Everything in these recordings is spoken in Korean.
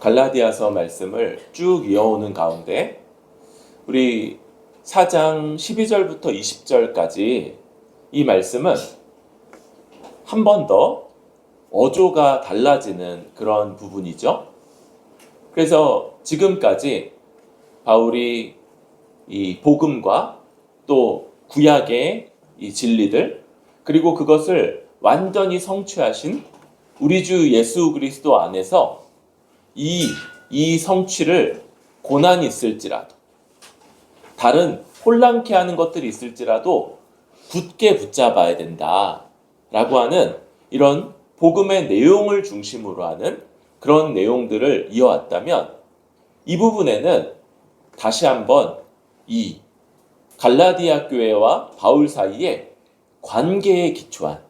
갈라디아서 말씀을 쭉 이어오는 가운데 우리 4장 12절부터 20절까지 이 말씀은 한 번 더 어조가 달라지는 그런 부분이죠. 그래서 지금까지 바울이 이 복음과 또 구약의 이 진리들 그리고 그것을 완전히 성취하신 우리 주 예수 그리스도 안에서 이 성취를 고난이 있을지라도 다른 혼란케 하는 것들이 있을지라도 굳게 붙잡아야 된다라고 하는 이런 복음의 내용을 중심으로 하는 그런 내용들을 이어왔다면 이 부분에는 다시 한번 이 갈라디아 교회와 바울 사이에 관계에 기초한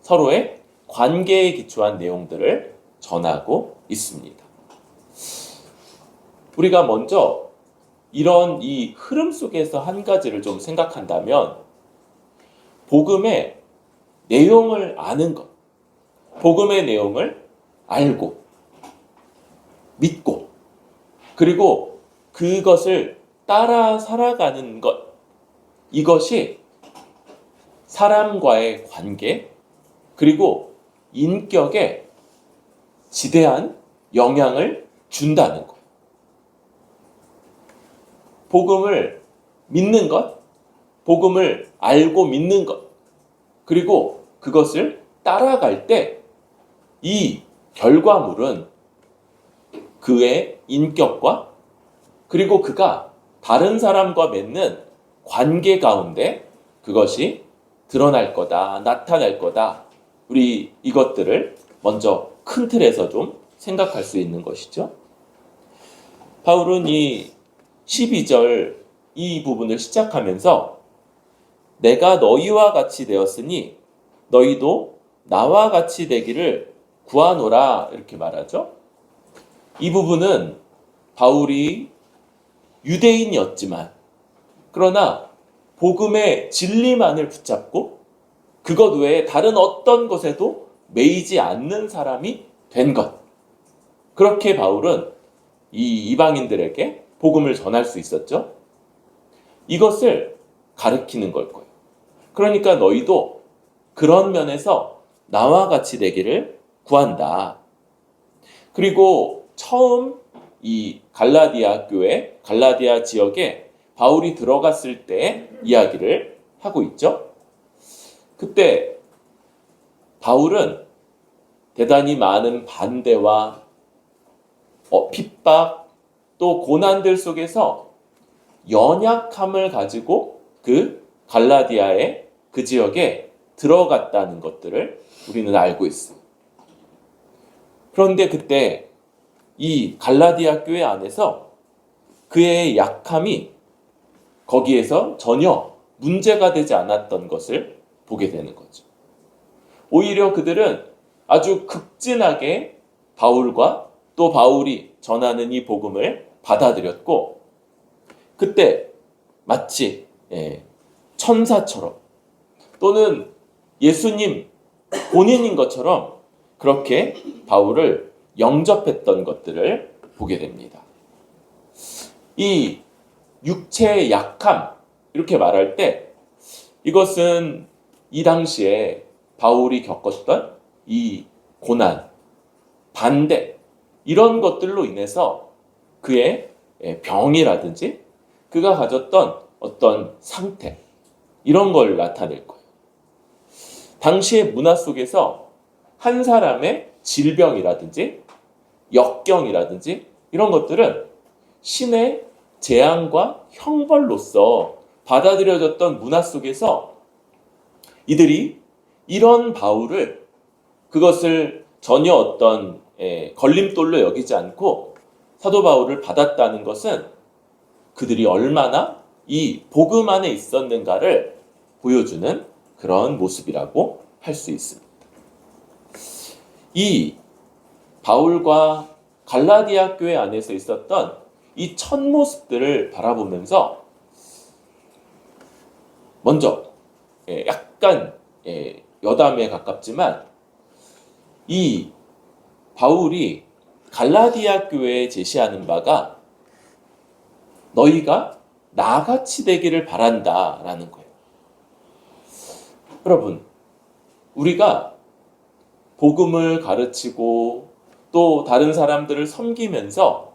서로의 관계에 기초한 내용들을 전하고 있습니다. 우리가 먼저 이런 이 흐름 속에서 한 가지를 좀 생각한다면 복음의 내용을 아는 것, 복음의 내용을 알고 믿고 그리고 그것을 따라 살아가는 것, 이것이 사람과의 관계 그리고 인격에 지대한 영향을 준다는 것. 복음을 믿는 것, 복음을 알고 믿는 것, 그리고 그것을 따라갈 때 이 결과물은 그의 인격과 그리고 그가 다른 사람과 맺는 관계 가운데 그것이 드러날 거다, 나타날 거다. 우리 이것들을 먼저 큰 틀에서 좀 생각할 수 있는 것이죠. 바울은 이 12절 이 부분을 시작하면서 내가 너희와 같이 되었으니 너희도 나와 같이 되기를 구하노라 이렇게 말하죠. 이 부분은 바울이 유대인이었지만 그러나 복음의 진리만을 붙잡고 그것 외에 다른 어떤 것에도 매이지 않는 사람이 된 것. 그렇게 바울은 이 이방인들에게 복음을 전할 수 있었죠. 이것을 가르치는 걸 거예요. 그러니까 너희도 그런 면에서 나와 같이 되기를 구한다. 그리고 처음 이 갈라디아 교회, 갈라디아 지역에 바울이 들어갔을 때 이야기를 하고 있죠. 그때 바울은 대단히 많은 반대와 핍박 또 고난들 속에서 연약함을 가지고 그 갈라디아의 그 지역에 들어갔다는 것들을 우리는 알고 있습니다. 그런데 그때 이 갈라디아 교회 안에서 그의 약함이 거기에서 전혀 문제가 되지 않았던 것을 보게 되는 거죠. 오히려 그들은 아주 극진하게 바울과 또 바울이 전하는 이 복음을 받아들였고 그때 마치 천사처럼 또는 예수님 본인인 것처럼 그렇게 바울을 영접했던 것들을 보게 됩니다. 이 육체의 약함 이렇게 말할 때 이것은 이 당시에 바울이 겪었던 이 고난, 반대 이런 것들로 인해서 그의 병이라든지 그가 가졌던 어떤 상태 이런 걸 나타낼 거예요. 당시의 문화 속에서 한 사람의 질병이라든지 역경이라든지 이런 것들은 신의 재앙과 형벌로서 받아들여졌던 문화 속에서 이들이 이런 바울을 그것을 전혀 어떤 걸림돌로 여기지 않고 사도 바울을 받았다는 것은 그들이 얼마나 이 복음 안에 있었는가를 보여주는 그런 모습이라고 할 수 있습니다. 이 바울과 갈라디아 교회 안에서 있었던 이 첫 모습들을 바라보면서 먼저 약간 여담에 가깝지만 이 바울이 갈라디아 교회에 제시하는 바가 너희가 나같이 되기를 바란다라는 거예요. 여러분, 우리가 복음을 가르치고 또 다른 사람들을 섬기면서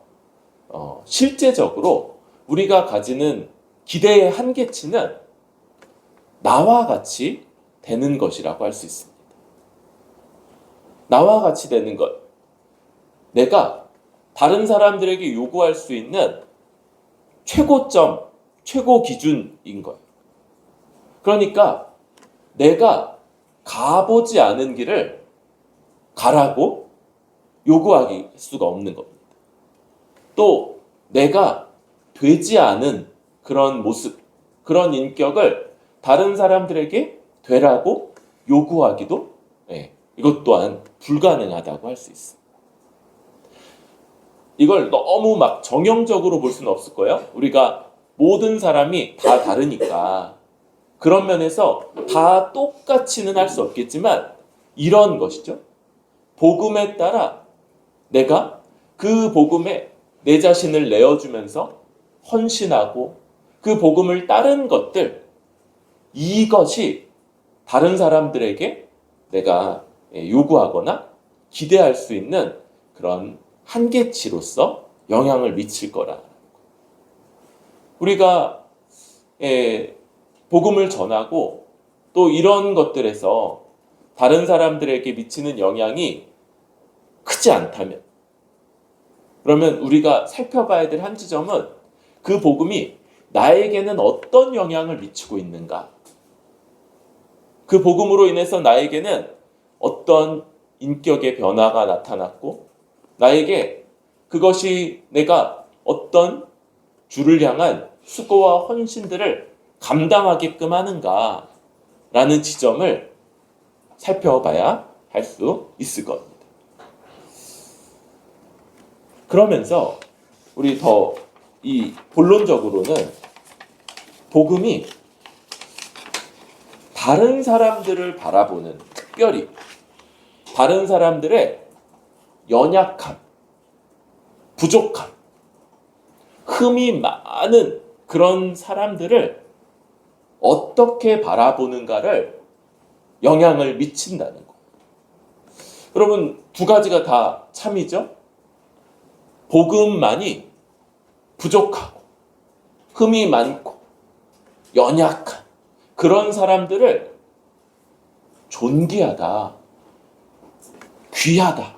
실제적으로 우리가 가지는 기대의 한계치는 나와 같이 되는 것이라고 할 수 있습니다. 나와 같이 되는 것. 내가 다른 사람들에게 요구할 수 있는 최고점, 최고 기준인 거예요. 그러니까 내가 가보지 않은 길을 가라고 요구할 수가 없는 겁니다. 또 내가 되지 않은 그런 모습, 그런 인격을 다른 사람들에게 되라고 요구하기도 이것 또한 불가능하다고 할 수 있습니다. 이걸 너무 막 정형적으로 볼 수는 없을 거예요. 우리가 모든 사람이 다 다르니까 그런 면에서 다 똑같이는 할 수 없겠지만 이런 것이죠. 복음에 따라 내가 그 복음에 내 자신을 내어주면서 헌신하고 그 복음을 따른 것들, 이것이 다른 사람들에게 내가 요구하거나 기대할 수 있는 그런 한계치로서 영향을 미칠 거라. 우리가 복음을 전하고 또 이런 것들에서 다른 사람들에게 미치는 영향이 크지 않다면, 그러면 우리가 살펴봐야 될 한 지점은 그 복음이 나에게는 어떤 영향을 미치고 있는가? 그 복음으로 인해서 나에게는 어떤 인격의 변화가 나타났고 나에게 그것이 내가 어떤 주를 향한 수고와 헌신들을 감당하게끔 하는가라는 지점을 살펴봐야 할 수 있을 겁니다. 그러면서 우리 더 이 본론적으로는 복음이 다른 사람들을 바라보는, 특별히 다른 사람들의 연약함, 부족함, 흠이 많은 그런 사람들을 어떻게 바라보는가를 영향을 미친다는 거. 여러분, 두 가지가 다 참이죠. 복음만이 부족하고 흠이 많고 연약한 그런 사람들을 존귀하다, 귀하다,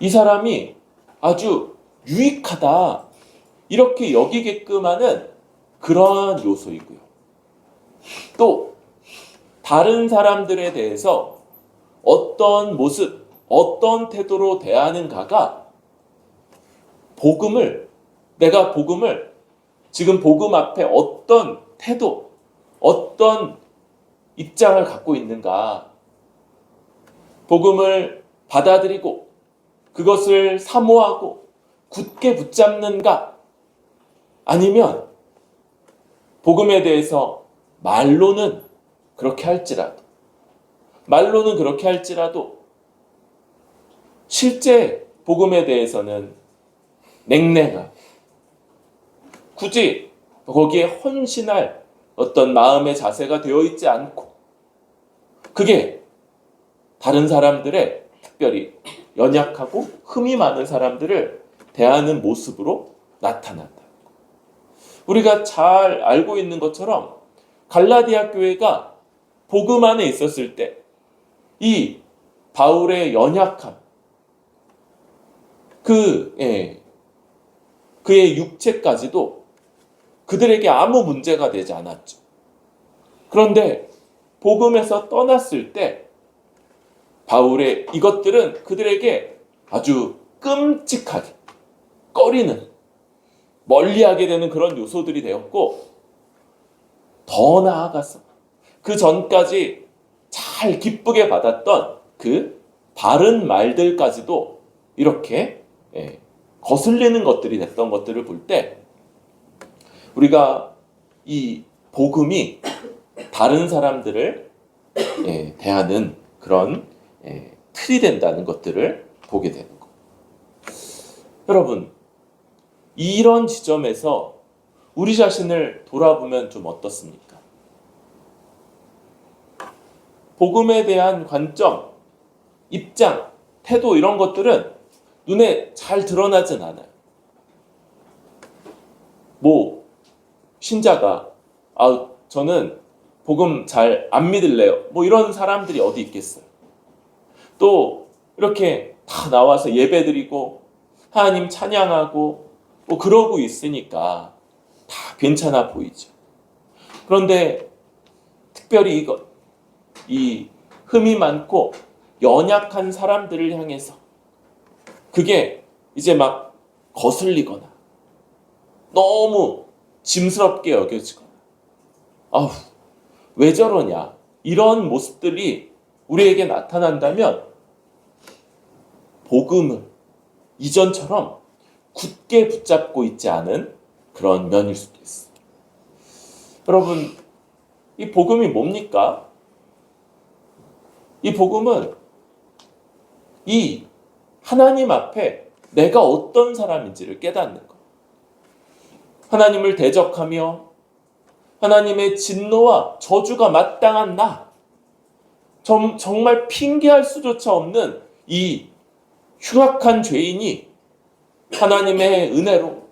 이 사람이 아주 유익하다, 이렇게 여기게끔 하는 그러한 요소이고요. 또 다른 사람들에 대해서 어떤 모습, 어떤 태도로 대하는가가 내가 복음을 지금 복음 앞에 어떤 태도, 어떤 입장을 갖고 있는가, 복음을 받아들이고 그것을 사모하고 굳게 붙잡는가, 아니면 복음에 대해서 말로는 그렇게 할지라도 실제 복음에 대해서는 냉랭하고 굳이 거기에 헌신할 어떤 마음의 자세가 되어 있지 않고, 그게 다른 사람들의, 특별히 연약하고 흠이 많은 사람들을 대하는 모습으로 나타난다. 우리가 잘 알고 있는 것처럼 갈라디아 교회가 복음 안에 있었을 때 이 바울의 연약함, 그의 육체까지도 그들에게 아무 문제가 되지 않았죠. 그런데 복음에서 떠났을 때 바울의 이것들은 그들에게 아주 끔찍하게 꺼리는, 멀리하게 되는 그런 요소들이 되었고, 더 나아가서 그 전까지 잘 기쁘게 받았던 그 바른 말들까지도 이렇게 거슬리는 것들이 됐던 것들을 볼 때, 우리가 이 복음이 다른 사람들을 대하는 그런 틀이 된다는 것들을 보게 되는 것. 여러분, 이런 지점에서 우리 자신을 돌아보면 좀 어떻습니까? 복음에 대한 관점, 입장, 태도 이런 것들은 눈에 잘 드러나진 않아요. 신자가 저는 복음 잘 안 믿을래요. 이런 사람들이 어디 있겠어요. 또 이렇게 다 나와서 예배드리고 하나님 찬양하고 그러고 있으니까 다 괜찮아 보이죠. 그런데 특별히 이 흠이 많고 연약한 사람들을 향해서 그게 이제 막 거슬리거나 너무 짐스럽게 여겨지거나 왜 저러냐 이런 모습들이 우리에게 나타난다면 복음을 이전처럼 굳게 붙잡고 있지 않은 그런 면일 수도 있어요. 여러분, 이 복음이 뭡니까? 이 복음은 이 하나님 앞에 내가 어떤 사람인지를 깨닫는 것. 하나님을 대적하며 하나님의 진노와 저주가 마땅한 나, 정말 핑계할 수조차 없는 이 흉악한 죄인이 하나님의 은혜로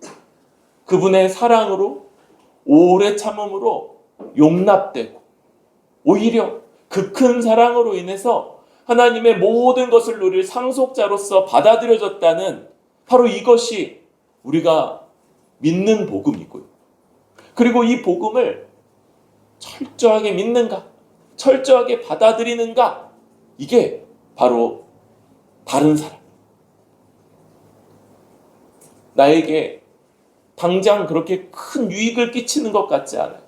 그분의 사랑으로 오래 참음으로 용납되고 오히려 그 큰 사랑으로 인해서 하나님의 모든 것을 누릴 상속자로서 받아들여졌다는 바로 이것이 우리가 믿는 복음이고요. 그리고 이 복음을 철저하게 믿는가, 철저하게 받아들이는가, 이게 바로 다른 사람. 나에게 당장 그렇게 큰 유익을 끼치는 것 같지 않아요.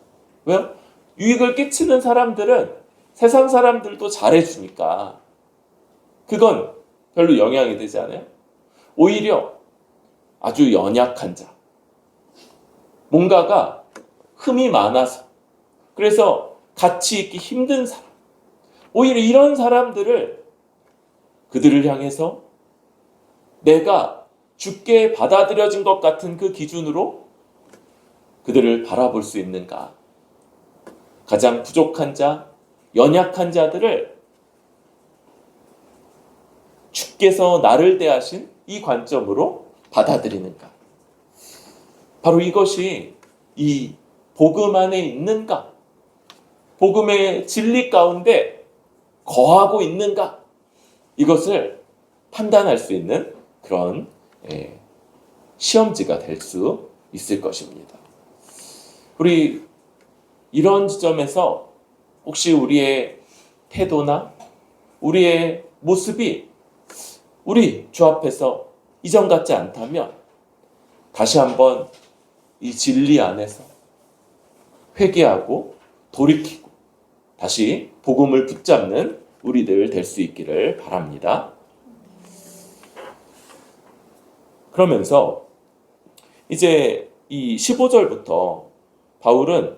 왜요? 유익을 끼치는 사람들은 세상 사람들도 잘해주니까 그건 별로 영향이 되지 않아요. 오히려 아주 연약한 자, 뭔가가 흠이 많아서 그래서 같이 있기 힘든 사람, 오히려 이런 사람들을 그들을 향해서 내가 주께 받아들여진 것 같은 그 기준으로 그들을 바라볼 수 있는가? 가장 부족한 자, 연약한 자들을 주께서 나를 대하신 이 관점으로 받아들이는가? 바로 이것이 이 복음 안에 있는가? 복음의 진리 가운데 거하고 있는가? 이것을 판단할 수 있는 그런 시험지가 될 수 있을 것입니다. 우리 이런 지점에서 혹시 우리의 태도나 우리의 모습이 우리 주 앞에서 이전 같지 않다면 다시 한번 이 진리 안에서 회개하고 돌이키고 다시 복음을 붙잡는 우리들 될 수 있기를 바랍니다. 그러면서 이제 이 15절부터 바울은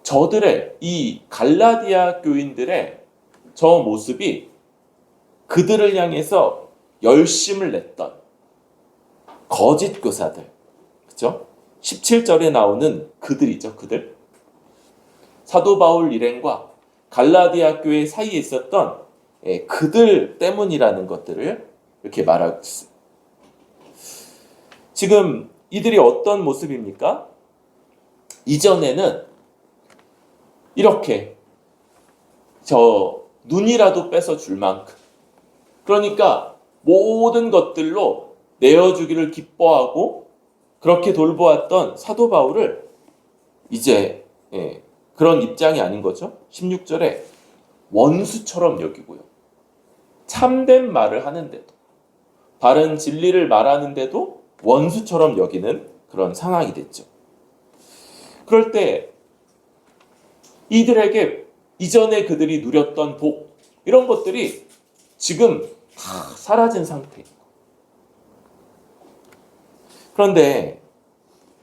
저들의 이 갈라디아 교인들의 저 모습이 그들을 향해서 열심을 냈던 거짓 교사들, 그렇죠? 17절에 나오는 그들이죠, 그들. 사도 바울 일행과 갈라디아 교회 사이에 있었던 그들 때문이라는 것들을 이렇게 말하고 있어요. 지금 이들이 어떤 모습입니까? 이전에는 이렇게 눈이라도 뺏어 줄 만큼, 그러니까 모든 것들로 내어주기를 기뻐하고 그렇게 돌보았던 사도 바울을 이제 그런 입장이 아닌 거죠. 16절에 원수처럼 여기고요. 참된 말을 하는데도, 바른 진리를 말하는데도 원수처럼 여기는 그런 상황이 됐죠. 그럴 때 이들에게 이전에 그들이 누렸던 복, 이런 것들이 지금 다 사라진 상태예요. 그런데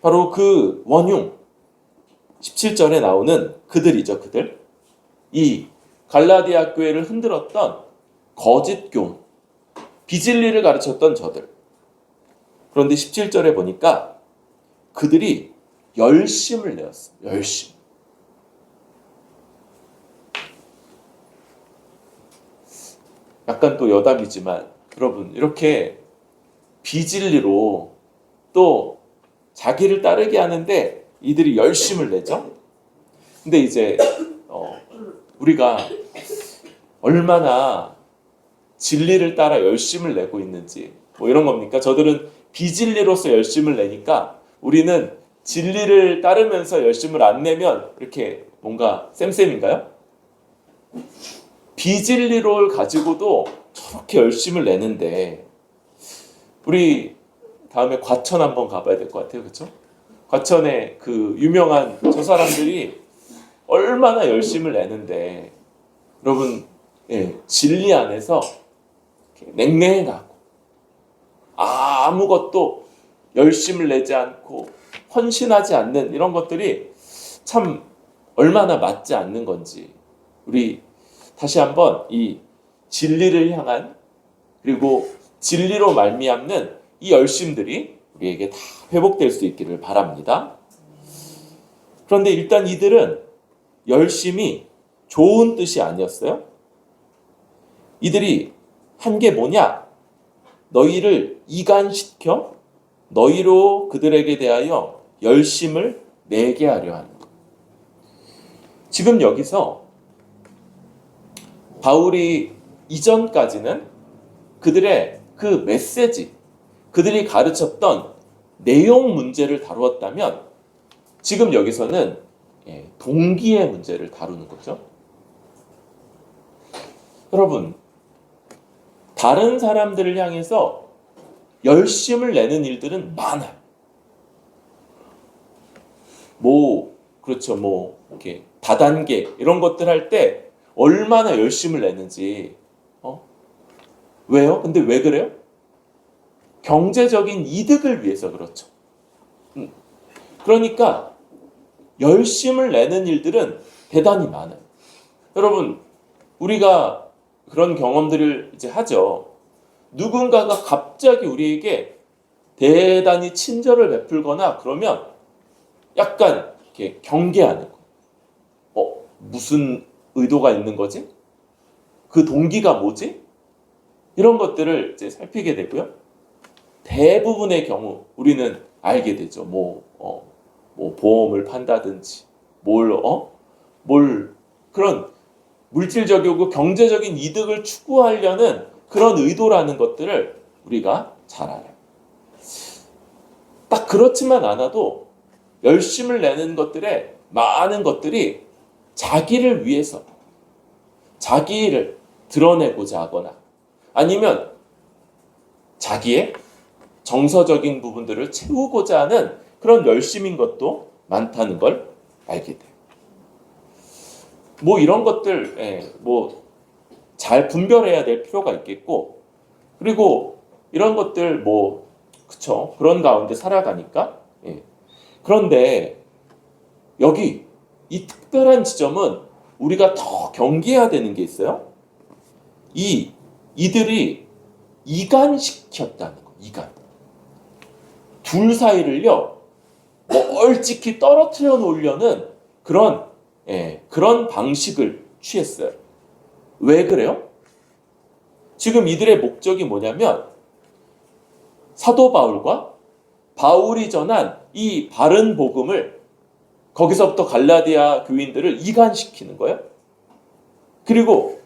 바로 그 원흉, 17절에 나오는 그들이죠, 그들. 이 갈라디아 교회를 흔들었던 거짓 교훈, 비진리를 가르쳤던 저들. 그런데 17절에 보니까 그들이 열심을 내었어요. 열심. 약간 또 여담이지만 여러분, 이렇게 비진리로 또 자기를 따르게 하는데 이들이 열심을 내죠. 근데 이제 우리가 얼마나 진리를 따라 열심을 내고 있는지 뭐 이런 겁니까? 저들은 비진리로서 열심을 내니까 우리는 진리를 따르면서 열심을 안 내면 이렇게 뭔가 쌤쌤인가요? 비진리를 가지고도 저렇게 열심을 내는데 우리 다음에 과천 한번 가봐야 될 것 같아요. 그렇죠? 과천에 그 유명한 저 사람들이 얼마나 열심을 내는데 여러분, 진리 안에서 냉랭하고 아무것도 열심을 내지 않고 헌신하지 않는 이런 것들이 참 얼마나 맞지 않는 건지 우리 다시 한번 이 진리를 향한 그리고 진리로 말미암는 이 열심들이 우리에게 다 회복될 수 있기를 바랍니다. 그런데 일단 이들은 열심이 좋은 뜻이 아니었어요. 이들이 한 게 뭐냐? 너희를 이간시켜 너희로 그들에게 대하여 열심을 내게 하려 하는 것. 지금 여기서 바울이 이전까지는 그들의 그 메시지, 그들이 가르쳤던 내용 문제를 다루었다면 지금 여기서는 동기의 문제를 다루는 거죠. 여러분, 다른 사람들을 향해서 열심을 내는 일들은 많아요. 그렇죠. 이렇게 다단계 이런 것들 할 때 얼마나 열심을 내는지. 왜요? 근데 왜 그래요? 경제적인 이득을 위해서 그렇죠. 그러니까 열심을 내는 일들은 대단히 많아요. 여러분, 우리가 그런 경험들을 이제 하죠. 누군가가 갑자기 우리에게 대단히 친절을 베풀거나 그러면 약간 이렇게 경계하는 거. 무슨 의도가 있는 거지? 그 동기가 뭐지? 이런 것들을 이제 살피게 되고요. 대부분의 경우 우리는 알게 되죠. 보험을 판다든지 그런 물질적이고 경제적인 이득을 추구하려는 그런 의도라는 것들을 우리가 잘 알아요. 딱 그렇지만 않아도 열심을 내는 것들의 많은 것들이 자기를 위해서 자기를 드러내고자 하거나 아니면 자기의 정서적인 부분들을 채우고자 하는 그런 열심인 것도 많다는 걸 알게 돼요. 이런 것들 잘 분별해야 될 필요가 있겠고, 그리고 이런 것들 그쵸, 그런 가운데 살아가니까. 그런데 여기 이 특별한 지점은 우리가 더 경계해야 되는 게 있어요. 이들이 이간시켰다는 거. 이간. 둘 사이를요 멀찍이 떨어뜨려 놓으려는 그런 방식을 취했어요. 왜 그래요? 지금 이들의 목적이 뭐냐면 사도 바울과 바울이 전한 이 바른 복음을 거기서부터 갈라디아 교인들을 이간시키는 거예요. 그리고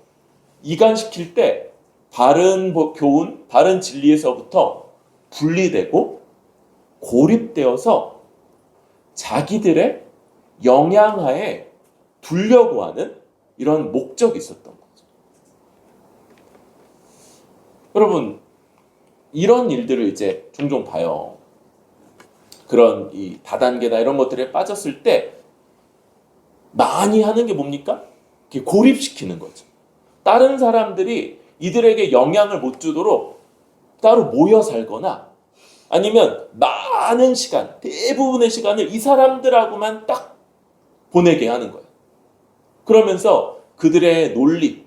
이간시킬 때 바른 교훈, 바른 진리에서부터 분리되고 고립되어서 자기들의 영향하에 두려고 하는 이런 목적이 있었던 거죠. 여러분, 이런 일들을 이제 종종 봐요. 그런 이 다단계나 이런 것들에 빠졌을 때 많이 하는 게 뭡니까? 고립시키는 거죠. 다른 사람들이 이들에게 영향을 못 주도록 따로 모여 살거나 아니면 많은 시간, 대부분의 시간을 이 사람들하고만 딱 보내게 하는 거예요. 그러면서 그들의 논리,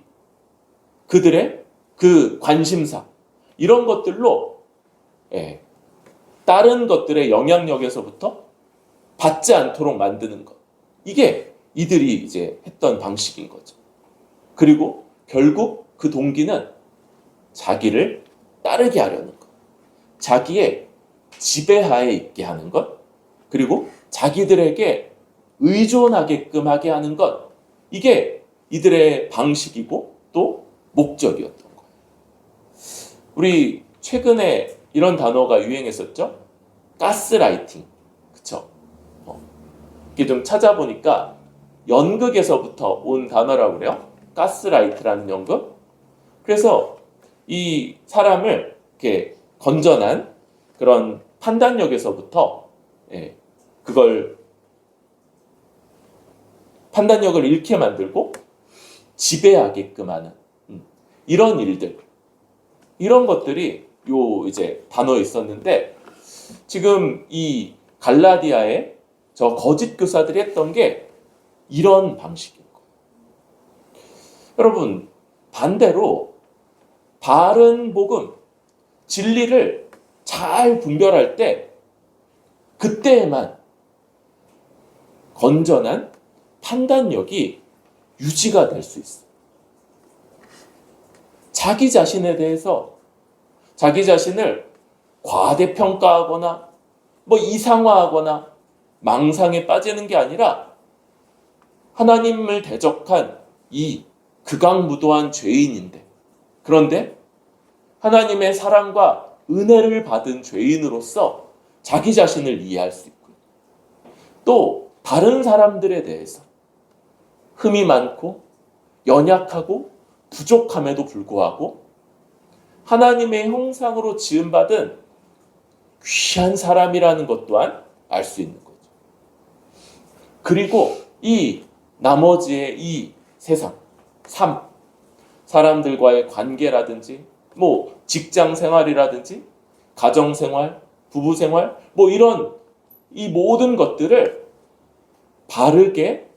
그들의 그 관심사 이런 것들로 다른 것들의 영향력에서부터 받지 않도록 만드는 것. 이게 이들이 이제 했던 방식인 거죠. 그리고 결국 그 동기는 자기를 따르게 하려는 것. 자기의 지배하에 있게 하는 것. 그리고 자기들에게 의존하게끔 하게 하는 것. 이게 이들의 방식이고 또 목적이었던 거예요. 우리 최근에 이런 단어가 유행했었죠? 가스라이팅. 그쵸? 이게 좀 찾아보니까 연극에서부터 온 단어라고 그래요. 가스라이트라는 연극. 그래서 이 사람을 이렇게 건전한 그런 판단력에서부터 그걸 판단력을 잃게 만들고 지배하게끔 하는 이런 일들, 이런 것들이 요 이제 단어에 있었는데, 지금 이 갈라디아의 저 거짓 교사들이 했던 게 이런 방식인 거예요. 여러분, 반대로 바른 복음, 진리를 잘 분별할 때 그때에만 건전한 판단력이 유지가 될 수 있어요. 자기 자신에 대해서 자기 자신을 과대평가하거나 이상화하거나 망상에 빠지는 게 아니라 하나님을 대적한 이 극악무도한 죄인인데, 그런데 하나님의 사랑과 은혜를 받은 죄인으로서 자기 자신을 이해할 수 있고요. 또 다른 사람들에 대해서 흠이 많고 연약하고 부족함에도 불구하고 하나님의 형상으로 지음받은 귀한 사람이라는 것 또한 알 수 있는 거죠. 그리고 이 나머지의 이 세상, 삶, 사람들과의 관계라든지 직장 생활이라든지 가정 생활, 부부 생활 이런 이 모든 것들을 바르게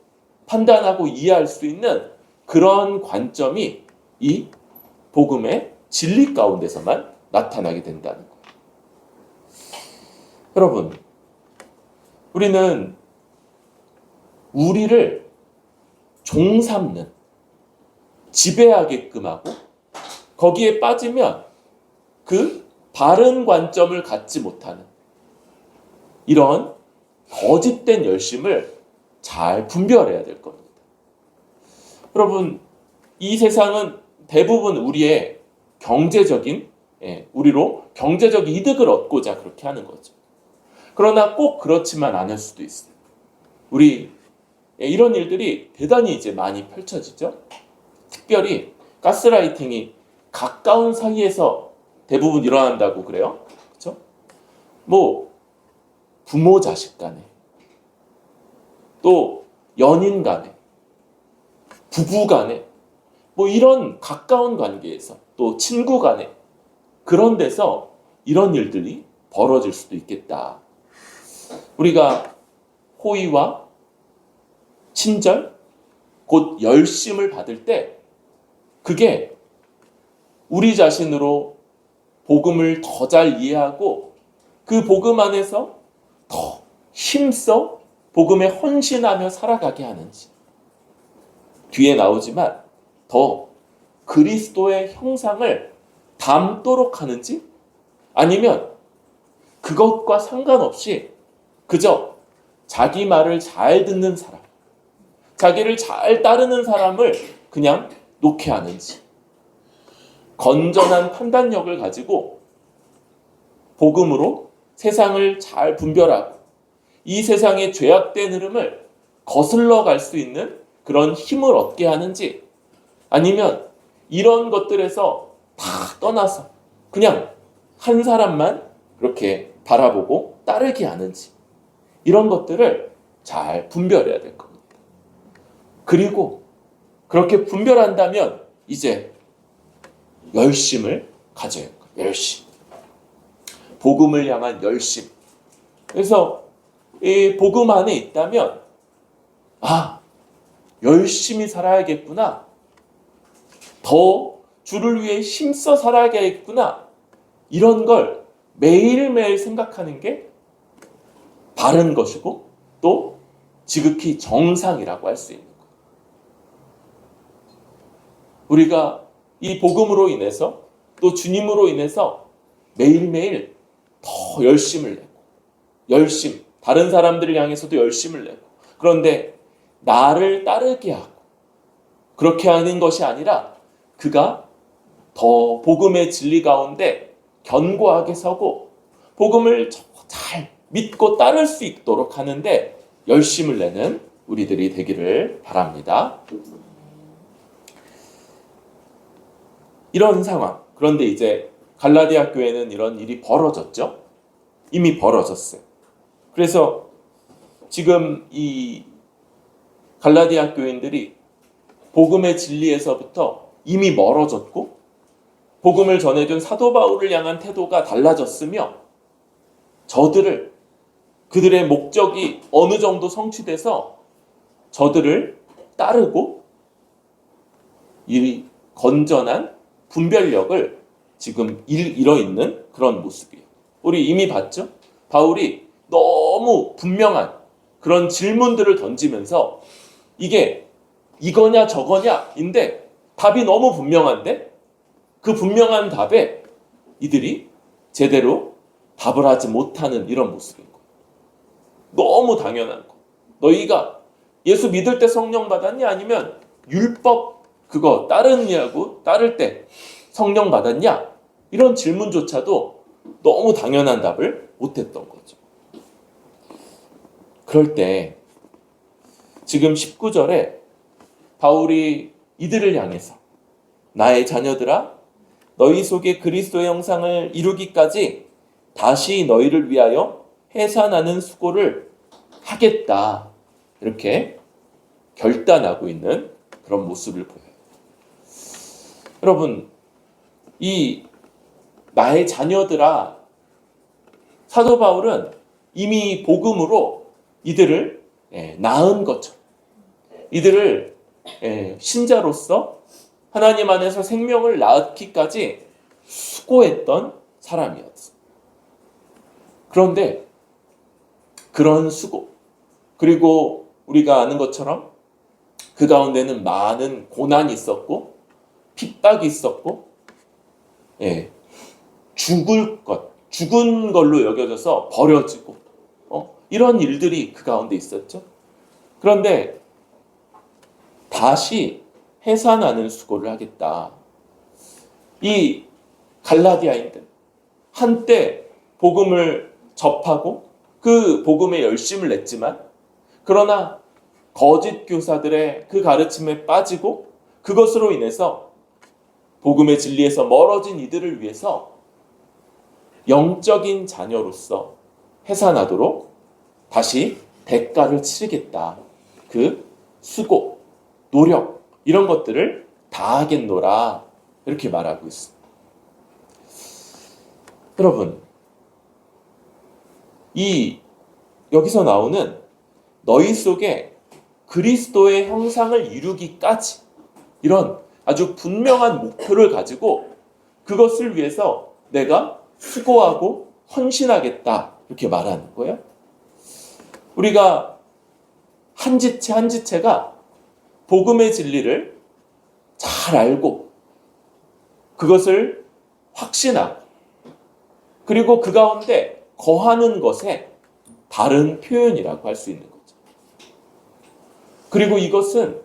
판단하고 이해할 수 있는 그런 관점이 이 복음의 진리 가운데서만 나타나게 된다는 거예요. 여러분, 우리는 우리를 종삼는, 지배하게끔 하고 거기에 빠지면 그 바른 관점을 갖지 못하는 이런 거짓된 열심을 잘 분별해야 될 겁니다. 여러분, 이 세상은 대부분 우리의 경제적인, 우리로 경제적 이득을 얻고자 그렇게 하는 거죠. 그러나 꼭 그렇지만 않을 수도 있어요. 우리 이런 일들이 대단히 이제 많이 펼쳐지죠. 특별히 가스라이팅이 가까운 사이에서 대부분 일어난다고 그래요. 그렇죠? 부모 자식 간에, 또 연인 간에, 부부 간에, 이런 가까운 관계에서, 또 친구 간에, 그런 데서 이런 일들이 벌어질 수도 있겠다. 우리가 호의와 친절, 곧 열심을 받을 때 그게 우리 자신으로 복음을 더 잘 이해하고 그 복음 안에서 더 힘써 복음에 헌신하며 살아가게 하는지, 뒤에 나오지만 더 그리스도의 형상을 담도록 하는지, 아니면 그것과 상관없이 그저 자기 말을 잘 듣는 사람, 자기를 잘 따르는 사람을 그냥 놓게 하는지, 건전한 판단력을 가지고 복음으로 세상을 잘 분별하고 이 세상의 죄악된 흐름을 거슬러 갈 수 있는 그런 힘을 얻게 하는지, 아니면 이런 것들에서 다 떠나서 그냥 한 사람만 그렇게 바라보고 따르게 하는지, 이런 것들을 잘 분별해야 될 겁니다. 그리고 그렇게 분별한다면 이제 열심을 가져야 해요. 열심. 복음을 향한 열심. 그래서 이 복음 안에 있다면 열심히 살아야겠구나. 더 주를 위해 힘써 살아야겠구나. 이런 걸 매일매일 생각하는 게 바른 것이고 또 지극히 정상이라고 할 수 있는 거예요. 우리가 이 복음으로 인해서 또 주님으로 인해서 매일매일 더 열심을 내고 다른 사람들을 향해서도 열심을 내고 그런데 나를 따르게 하고 그렇게 하는 것이 아니라 그가 더 복음의 진리 가운데 견고하게 서고 복음을 잘 믿고 따를 수 있도록 하는데 열심을 내는 우리들이 되기를 바랍니다. 이런 상황. 그런데 이제 갈라디아 교회는 이런 일이 벌어졌죠. 이미 벌어졌어요. 그래서 지금 이 갈라디아 교인들이 복음의 진리에서부터 이미 멀어졌고 복음을 전해준 사도 바울을 향한 태도가 달라졌으며 그들의 목적이 어느 정도 성취돼서 저들을 따르고 이 건전한 분별력을 지금 잃어 있는 그런 모습이에요. 우리 이미 봤죠? 바울이 너무 분명한 그런 질문들을 던지면서 이게 이거냐 저거냐인데 답이 너무 분명한데 그 분명한 답에 이들이 제대로 답을 하지 못하는 이런 모습인 거예요. 너무 당연한 거. 너희가 예수 믿을 때 성령 받았니? 아니면 율법 그거 따를 때 성령 받았냐? 이런 질문조차도 너무 당연한 답을 못했던 거죠. 그럴 때 지금 19절에 바울이 이들을 향해서 나의 자녀들아 너희 속에 그리스도의 형상을 이루기까지 다시 너희를 위하여 해산하는 수고를 하겠다. 이렇게 결단하고 있는 그런 모습을 보여요. 여러분, 이 나의 자녀들아 사도 바울은 이미 복음으로 이들을 낳은 것처럼 이들을 신자로서 하나님 안에서 생명을 낳기까지 수고했던 사람이었어. 그런데 그런 수고 그리고 우리가 아는 것처럼 그 가운데는 많은 고난이 있었고 핍박이 있었고 죽은 걸로 여겨져서 버려지고 이런 일들이 그 가운데 있었죠. 그런데 다시 해산하는 수고를 하겠다. 이 갈라디아인들 한때 복음을 접하고 그 복음에 열심을 냈지만 그러나 거짓 교사들의 그 가르침에 빠지고 그것으로 인해서 복음의 진리에서 멀어진 이들을 위해서 영적인 자녀로서 해산하도록 다시 대가를 치르겠다. 그 수고, 노력 이런 것들을 다하겠노라 이렇게 말하고 있습니다. 여러분, 여기서 나오는 너희 속에 그리스도의 형상을 이루기까지 이런 아주 분명한 목표를 가지고 그것을 위해서 내가 수고하고 헌신하겠다 이렇게 말하는 거예요. 우리가 한 지체 한 지체가 복음의 진리를 잘 알고 그것을 확신하고 그리고 그 가운데 거하는 것에 다른 표현이라고 할 수 있는 거죠. 그리고 이것은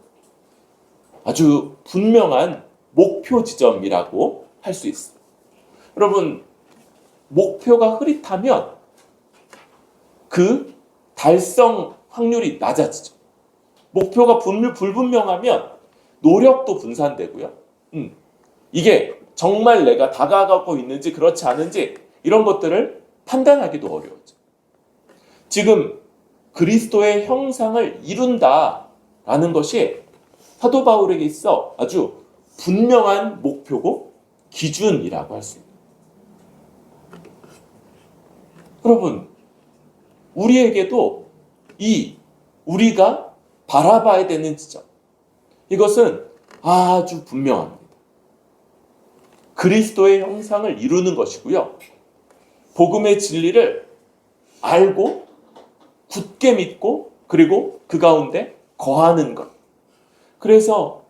아주 분명한 목표 지점이라고 할 수 있어요. 여러분, 목표가 흐릿하면 그 달성 확률이 낮아지죠. 목표가 불분명하면 노력도 분산되고요. 이게 정말 내가 다가가고 있는지 그렇지 않은지 이런 것들을 판단하기도 어려워져. 지금 그리스도의 형상을 이룬다라는 것이 사도 바울에게 있어 아주 분명한 목표고 기준이라고 할 수 있습니다. 여러분, 우리에게도 우리가 바라봐야 되는 지점 이것은 아주 분명합니다. 그리스도의 형상을 이루는 것이고요. 복음의 진리를 알고 굳게 믿고 그리고 그 가운데 거하는 것. 그래서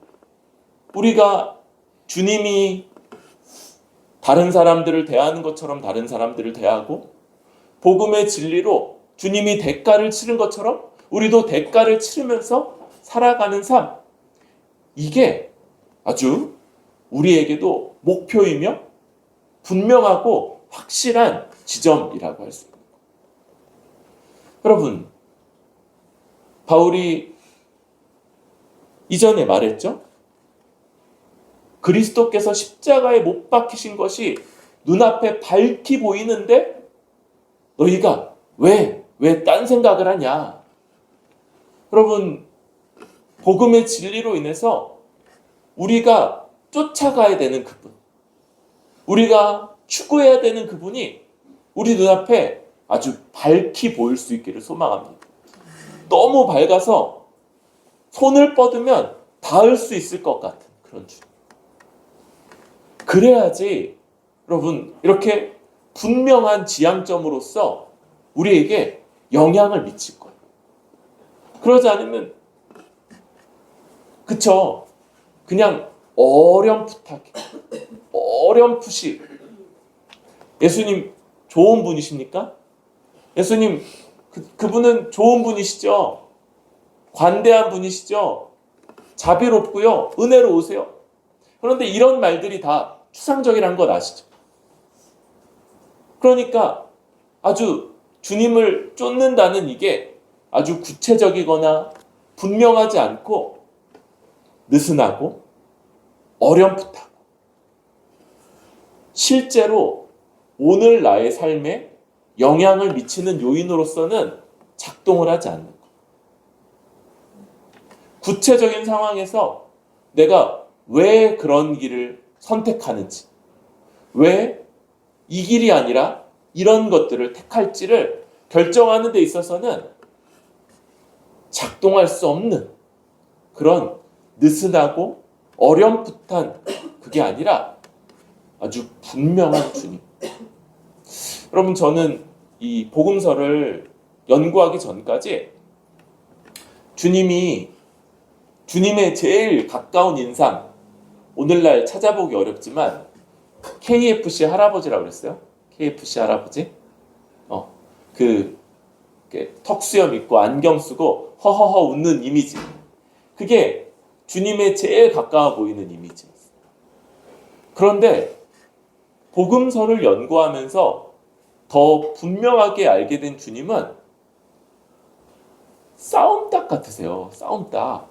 우리가 주님이 다른 사람들을 대하는 것처럼 다른 사람들을 대하고 복음의 진리로 주님이 대가를 치른 것처럼 우리도 대가를 치르면서 살아가는 삶. 이게 아주 우리에게도 목표이며 분명하고 확실한 지점이라고 할 수 있습니다. 여러분, 바울이 이전에 말했죠? 그리스도께서 십자가에 못 박히신 것이 눈앞에 밝히 보이는데 너희가 왜 딴 생각을 하냐? 여러분, 복음의 진리로 인해서 우리가 쫓아가야 되는 그분, 우리가 추구해야 되는 그분이 우리 눈앞에 아주 밝히 보일 수 있기를 소망합니다. 너무 밝아서 손을 뻗으면 닿을 수 있을 것 같은 그런 주님. 그래야지 여러분 이렇게 분명한 지향점으로서 우리에게 영향을 미칠 거예요. 그러지 않으면 그쵸? 그냥 어렴풋하게 어렴풋이 예수님 좋은 분이십니까? 예수님 그분은 좋은 분이시죠? 관대한 분이시죠? 자비롭고요. 은혜로우세요. 그런데 이런 말들이 다 추상적이라는 것 아시죠? 그러니까 아주 주님을 쫓는다는 이게 아주 구체적이거나 분명하지 않고 느슨하고 어렴풋하고 실제로 오늘 나의 삶에 영향을 미치는 요인으로서는 작동을 하지 않는 것. 구체적인 상황에서 내가 왜 그런 길을 선택하는지, 왜 이 길이 아니라 이런 것들을 택할지를 결정하는 데 있어서는 작동할 수 없는 그런 느슨하고 어렴풋한 그게 아니라 아주 분명한 주님. 여러분, 저는 이 복음서를 연구하기 전까지 주님의 제일 가까운 인상, 오늘날 찾아보기 어렵지만 KFC 할아버지라고 그랬어요. KFC 할아버지. 턱수염 입고 안경 쓰고 허허허 웃는 이미지. 그게 주님의 제일 가까워 보이는 이미지였어요. 그런데 복음서를 연구하면서 더 분명하게 알게 된 주님은 싸움닭 같으세요. 싸움닭.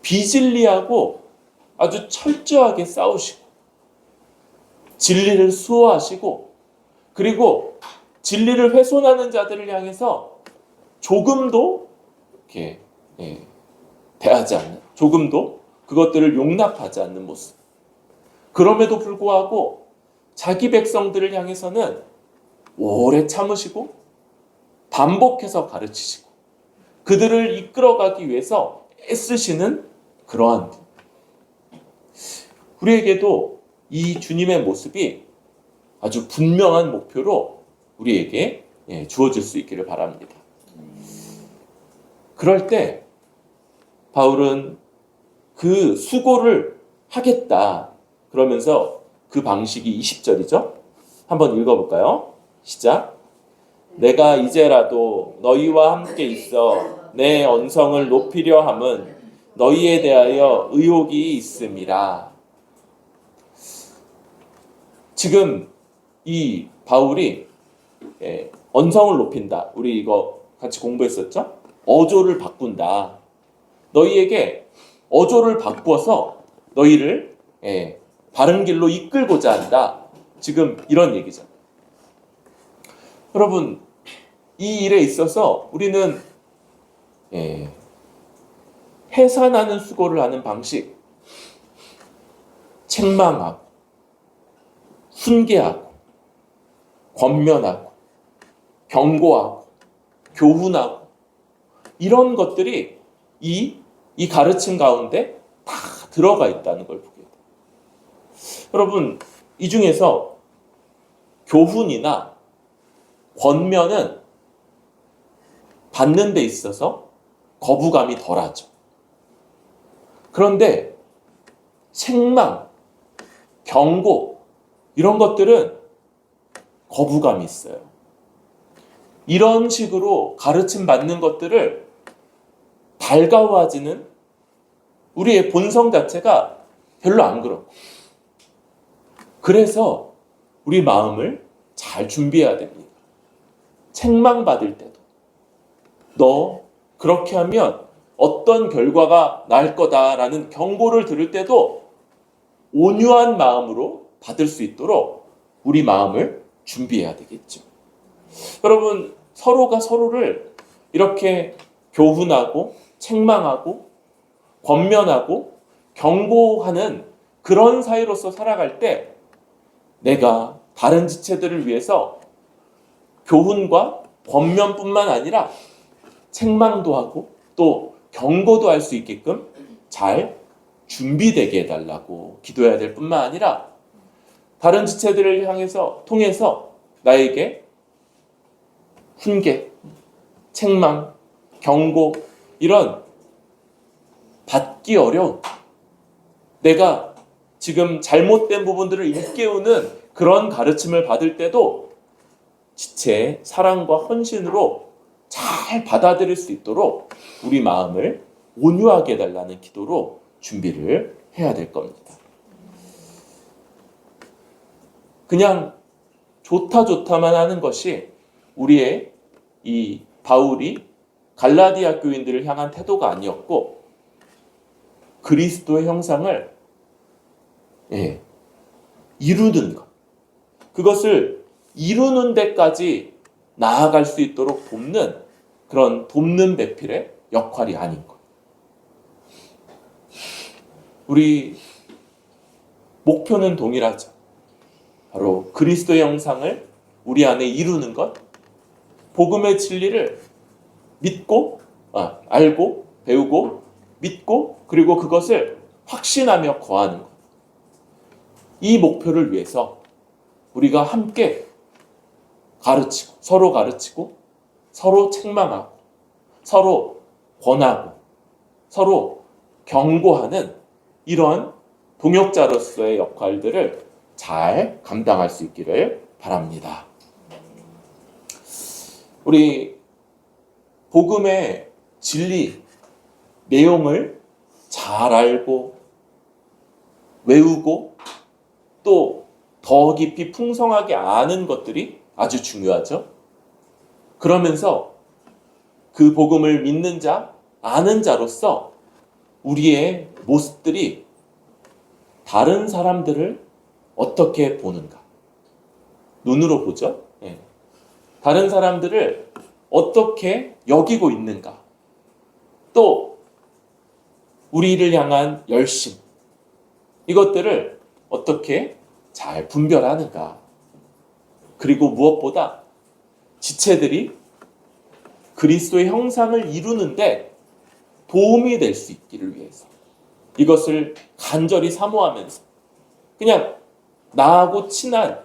비진리하고 아주 철저하게 싸우시고 진리를 수호하시고 그리고 진리를 훼손하는 자들을 향해서 조금도 이렇게 대하지 않는, 조금도 그것들을 용납하지 않는 모습. 그럼에도 불구하고 자기 백성들을 향해서는 오래 참으시고 반복해서 가르치시고 그들을 이끌어가기 위해서 애쓰시는 그러한 분. 우리에게도 이 주님의 모습이 아주 분명한 목표로 우리에게 주어질 수 있기를 바랍니다. 그럴 때 바울은 그 수고를 하겠다 그러면서 그 방식이 20절이죠. 한번 읽어볼까요? 시작. 내가 이제라도 너희와 함께 있어 내 언성을 높이려 함은 너희에 대하여 의혹이 있음이라. 지금 이 바울이 언성을 높인다. 우리 이거 같이 공부했었죠? 어조를 바꾼다. 너희에게 어조를 바꾸어서 너희를 바른 길로 이끌고자 한다. 지금 이런 얘기죠. 여러분, 이 일에 있어서 우리는 해산하는 수고를 하는 방식, 책망하고 훈계하고 권면하고 경고하고 교훈하고 이런 것들이 이 가르침 가운데 다 들어가 있다는 걸 보게 돼요. 여러분, 이 중에서 교훈이나 권면은 받는 데 있어서 거부감이 덜하죠. 그런데 책망, 경고 이런 것들은 거부감이 있어요. 이런 식으로 가르침 받는 것들을 달가워하지는 우리의 본성 자체가 별로 안 그렇고, 그래서 우리 마음을 잘 준비해야 됩니다. 책망받을 때도 너 그렇게 하면 어떤 결과가 날 거다라는 경고를 들을 때도 온유한 마음으로 받을 수 있도록 우리 마음을 준비해야 되겠죠. 여러분, 서로가 서로를 이렇게 교훈하고 책망하고 권면하고 경고하는 그런 사이로서 살아갈 때 내가 다른 지체들을 위해서 교훈과 권면뿐만 아니라 책망도 하고 또 경고도 할 수 있게끔 잘 준비되게 해달라고 기도해야 될 뿐만 아니라 다른 지체들을 통해서 나에게 훈계, 책망, 경고 이런 받기 어려운, 내가 지금 잘못된 부분들을 일깨우는 그런 가르침을 받을 때도 지체의 사랑과 헌신으로 잘 받아들일 수 있도록 우리 마음을 온유하게 해달라는 기도로 준비를 해야 될 겁니다. 그냥 좋다만 하는 것이 우리의 이 바울이 갈라디아 교인들을 향한 태도가 아니었고, 그리스도의 형상을 이루는 것, 그것을 이루는 데까지 나아갈 수 있도록 돕는 그런 돕는 배필의 역할이 아닌 것. 우리 목표는 동일하죠. 바로 그리스도의 형상을 우리 안에 이루는 것, 복음의 진리를 믿고, 알고, 배우고, 믿고, 그리고 그것을 확신하며 거하는 것. 이 목표를 위해서 우리가 함께 가르치고, 서로 책망하고, 서로 권하고, 서로 경고하는 이런 동역자로서의 역할들을 잘 감당할 수 있기를 바랍니다. 우리 복음의 진리, 내용을 잘 알고 외우고 또 더 깊이 풍성하게 아는 것들이 아주 중요하죠. 그러면서 그 복음을 믿는 자, 아는 자로서 우리의 모습들이 다른 사람들을 어떻게 보는가? 눈으로 보죠. 다른 사람들을 어떻게 여기고 있는가? 또 우리를 향한 열심, 이것들을 어떻게 잘 분별하는가? 그리고 무엇보다 지체들이 그리스도의 형상을 이루는데 도움이 될 수 있기를 위해서 이것을 간절히 사모하면서 그냥 나하고 친한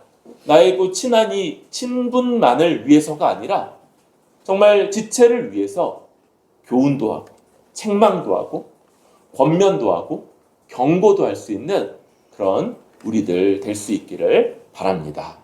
이 친분만을 위해서가 아니라 정말 지체를 위해서 교훈도 하고 책망도 하고 권면도 하고 경고도 할 수 있는 그런 우리들 될 수 있기를 바랍니다.